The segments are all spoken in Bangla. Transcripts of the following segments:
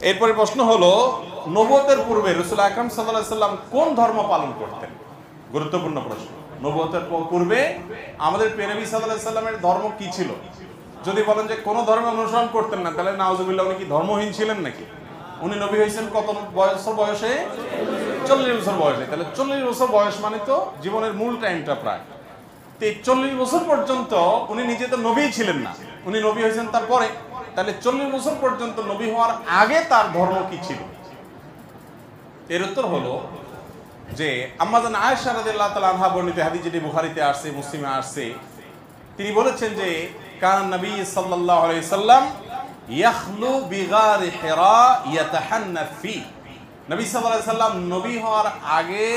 এরপরে প্রশ্ন হলো, নবুয়তের পূর্বে রাসূল আকরাম সাল্লাল্লাহু আলাইহি সাল্লাম কোন ধর্ম পালন করতেন? গুরুত্বপূর্ণ প্রশ্ন। নবুয়তের পূর্বে আমাদের প্রিয় নবী সাল্লাল্লাহু আলাইহি সাল্লামের ধর্ম কি ছিল? যদি বলেন যে কোন ধর্ম অনুসরণ করতেন না, তাহলে নাউজুবিল্লাহ, উনি কি ধর্মহীন ছিলেন নাকি? উনি নবী হয়েছেন কত বছর বয়সে? 40 বছর বয়সে। তাহলে 40 বছর বয়স মানে তো জীবনের মূল টাইমটা প্রায়। তো এই 40 বছর পর্যন্ত উনি নিজে তো নবী ছিলেন না, উনি নবী হয়েছেন তারপরে। তাহলে 40 বছর পর্যন্ত নবী হওয়ার আগে তার ধর্ম কি ছিল? এর উত্তর হলো যে আম্মা জান আয়েশা রাদিয়াল্লাহু তাআলা আনহা বর্ণিত হাদিস, যেটি বুখারীতে আসছে, মুসলিমে আসছে, তিনি বলেছেন যে কান নবী সাল্লাল্লাহু আলাইহি সাল্লাম ইয়াখলু বিগার হিরা ইয়াতাহান্নাফ ফি। নবী সাল্লাল্লাহু আলাইহি সাল্লাম নবী হওয়ার আগে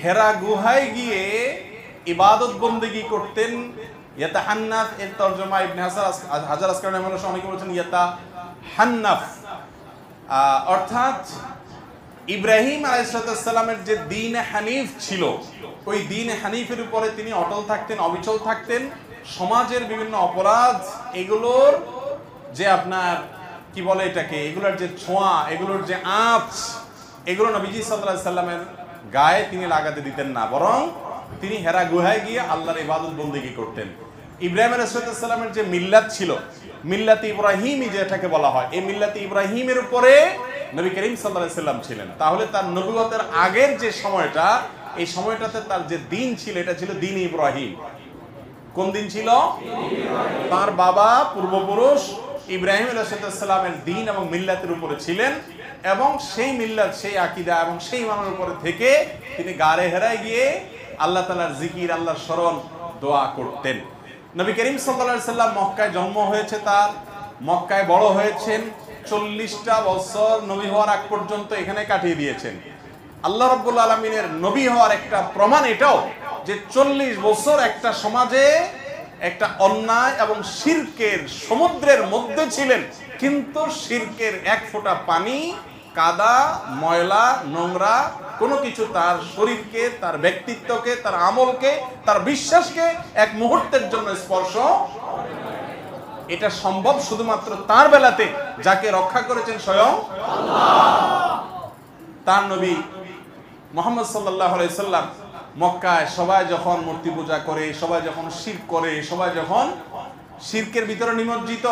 হেরা গুহায় গিয়ে ইবাদত বন্দেগী করতেন। ইয়াতাহান্নাফ এর তরজমা ইবনে হাজার আসকালানি মানুষ অনেকে বলেছেন ইয়াতাহান্নাফ, অর্থাৎ ইব্রাহিম আলাইহিস সালামের যে দ্বীন হানিফ ছিল, ওই দ্বীন হানিফের উপরে তিনি অটল থাকতেন, অবিচল থাকতেন। সমাজের বিভিন্ন অপরাধ, এগুলোর যে আপনার কি বলে এটাকে, এগুলোর যে ছোঁয়া, এগুলোর যে আঁচ, এগুলো নবীজি সাল্লাল্লাহু আলাইহি সাল্লামের গায়ে তিনি লাগাতে দিতেন না, বরং তিনি হেরা গুহায় গিয়ে আল্লাহর ইবাদত বন্দেগী করতেন। ইব্রাহিম আলাইহিস সালামের যে মিল্লাত ছিল, মিল্লাতে ইব্রাহিমী যেটাকে বলা হয়, এই মিল্লাতে ইব্রাহিমের উপরে নবী করিম সাল্লাল্লাহু আলাইহি সাল্লাম ছিলেন। তাহলে তার নবুয়তের আগের যে সময়টা, এই সময়টাতে তার যে দিন ছিল, এটা ছিল দিন ইব্রাহিম। কোন দিন ছিল? তার বাবা পূর্বপুরুষ ইব্রাহিম আলাইহিস সালামের দিন এবং মিল্লাতের উপরে ছিলেন, এবং সেই মিল্লাত, সেই আকীদা এবং সেই ইমানের উপরে থেকে তিনি গারে হেরায় গিয়ে আল্লাহ তাআলার জিকির, আল্লাহর স্মরণ, দোয়া করতেন। নবী করিম সাল্লাল্লাহু আলাইহি সাল্লাম মক্কায় জন্ম হয়েছে, তার মক্কায় বড় হয়েছেন, 40টা বছর নবী হওয়ার আগ পর্যন্ত এখানে কাটিয়ে দিয়েছেন। আল্লাহ রাব্বুল আলামিনের নবী হওয়ার একটা প্রমাণ এটাও যে 40 বছর একটা সমাজে একটা অন্যায় এবং শিরকের সমুদ্রের মধ্যে ছিলেন, কিন্তু শিরকের এক ফোঁটা পানি, কাদা, ময়লা, নোংরা কোনো কিছু তার শরীরকে, তার ব্যক্তিত্বকে, তার আমলকে, তার বিশ্বাসকে এক মুহূর্তের জন্য স্পর্শ। এটা সম্ভব শুধুমাত্র তার বেলাতে, যাকে রক্ষা করেছেন স্বয়ং আল্লাহ। তার নবী মুহাম্মদ সাল্লাল্লাহু আলাইহি সাল্লাম মক্কায় সবাই যখন মূর্তি পূজা করে, সবাই যখন শিরক করে, সবাই যখন শিরকের ভিতরে নিমজ্জিত,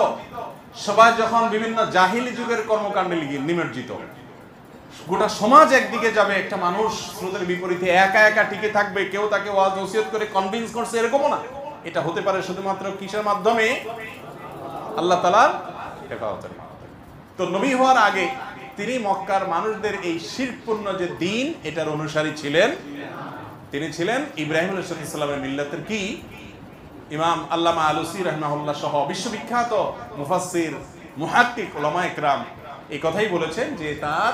সবাই যখন বিভিন্ন জাহিলি যুগের কর্মকাণ্ডে নিমজ্জিত, গোটা সমাজ একদিকে যাবে, একটা মানুষ স্রোতের বিপরীতে একা একা টিকে থাকবে, কেউ তাকে ওয়াজ নসিহত করে কনভিন্স করছে, এরকমও না। এটা হতে পারে শুধুমাত্র কিসের মাধ্যমে? আল্লাহ তাআলার হেফাজতের মাধ্যমে। তো নবী হওয়ার আগে তিনি মক্কার মানুষদের এই শিরকপূর্ণ যে দিন, এটার অনুসারী ছিলেন। তিনি ছিলেন ইব্রাহিম আলাইহিস সালামের মিল্লাতের কি ইমাম আল্লামা আলুসি রাহমাহুল্লাহ সহ বিশ্ববিখ্যাত মুফাসসির, মুহাক্কিক, উলামা ইকরাম এই কথাই বলেছেন যে তার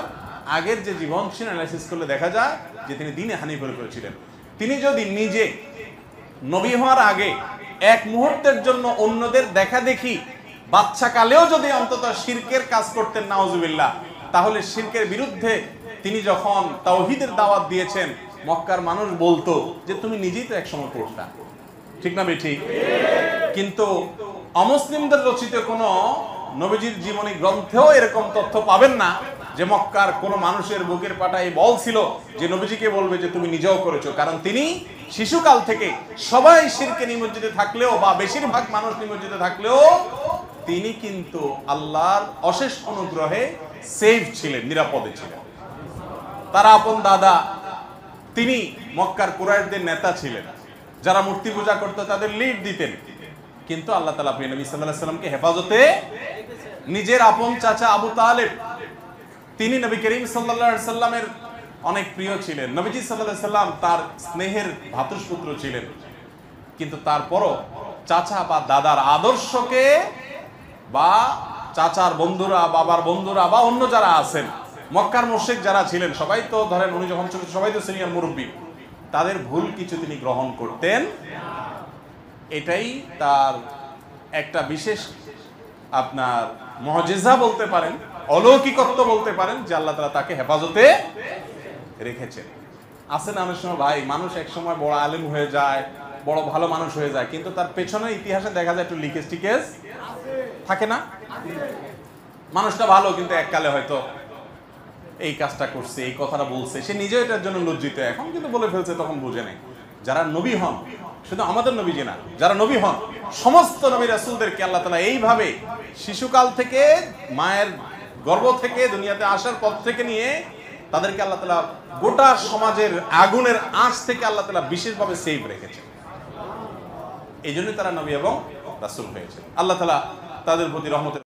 আগের যে জীবন ছিল অ্যানালাইসিস করলে দেখা যায় যে তিনি দ্বীনে হানিফের উপরে ছিলেন। তিনি যদি নিজে নবী হওয়ার আগে এক মুহূর্তের জন্য অন্যদের দেখা দেখি বাচ্চা কালেও যদি অন্তত শিরকের কাজ করতেন, নাউজুবিল্লাহ, তাহলে শিরকের বিরুদ্ধে তিনি যখন তাওহীদের দাওয়াত দিয়েছেন, মক্কার মানুষ বলতো যে তুমি নিজেই তো একসময় করতা, ঠিক না ঠিক? কিন্তু অমুসলিমদের রচিত কোনো নবীজির জীবনী গ্রন্থেও এরকম তথ্য পাবেন না যে মক্কার কোনো মানুষের বুকের পাটায় বল ছিল যে নবীজিকে বলবে যে তুমি নিজেও করেছো। কারণ তিনি শিশুকাল থেকে সবাই শিরকে নিমজ্জিত থাকলেও, বা বেশিরভাগ মানুষ নিমজ্জিত থাকলেও, তিনি কিন্তু আল্লাহর অশেষ অনুগ্রহে সেফ ছিলেন, নিরাপদে ছিলেন। তার আপন দাদা, তিনি মক্কার কুরাইশদের নেতা ছিলেন, যারা মূর্তি পূজা করতো তাদের লিড দিতেন, কিন্তু আল্লাহ তাআলা প্রিয় নবী সাল্লাল্লাহু আলাইহি সাল্লামকে হেফাজতে নিজের আপন চাচা আবু তালেব, তিনি নবী করিম সাল্লাল্লাহু আলাইহি সাল্লামের অনেক প্রিয় ছিলেন। নবীজি সাল্লাল্লাহু আলাইহি সাল্লাম তার স্নেহের ভ্রাতুষ্পুত্র ছিলেন, কিন্তু তারপরও চাচা বা দাদার আদর্শকে, বা চাচার বন্ধুরা, বাবার বন্ধুরা, বা অন্য যারা আছেন, মক্কার মুশরিক যারা ছিলেন, সবাই তো ধরেন উনি যখন ছোট, সবাই তো সিনিয়র মুরব্বী, তাদের ভুল কিছু তিনি গ্রহণ করতেন। এটাই তার একটা বিশেষ আপনার মুজিজা বলতে পারেন, অলৌকিকত্ব বলতে পারেন, যে আল্লাহ তাআলা তাকে হেফাজতে রেখেছেন। আছে না অনেক সময় ভাই, মানুষ এক সময় বড় আলেম হয়ে যায়, বড় ভালো মানুষ হয়ে যায়, কিন্তু তার পেছনের ইতিহাসে দেখা যায় একটু লিকেজ টিকেজ থাকে না? মানুষটা ভালো, কিন্তু এককালে হয়তো এই কাজটা করছে, এই কথাটা বলছে, সে নিজেও এটার জন্য লজ্জিত, এখন কিন্তু বলে ফেলছে, তখন বুঝে নেই। যারা নবী হন, শুধু আমাদের নবী যে না, যারা নবী হন সমস্ত নবী রাসূলদেরকে আল্লাহ তাআলা এইভাবে শিশুকাল থেকে, মায়ের গর্ভ থেকে, দুনিয়াতে আসার পর থেকে নিয়ে তাদেরকে আল্লাহ তাআলা গোটা সমাজের আগুনের আঁচ থেকে আল্লাহ তাআলা বিশেষভাবে সেভ রেখেছেন। এই জন্যই তারা নবী এবং রাসূল হয়েছে। আল্লাহ তাআলা তাদের প্রতি রহমতের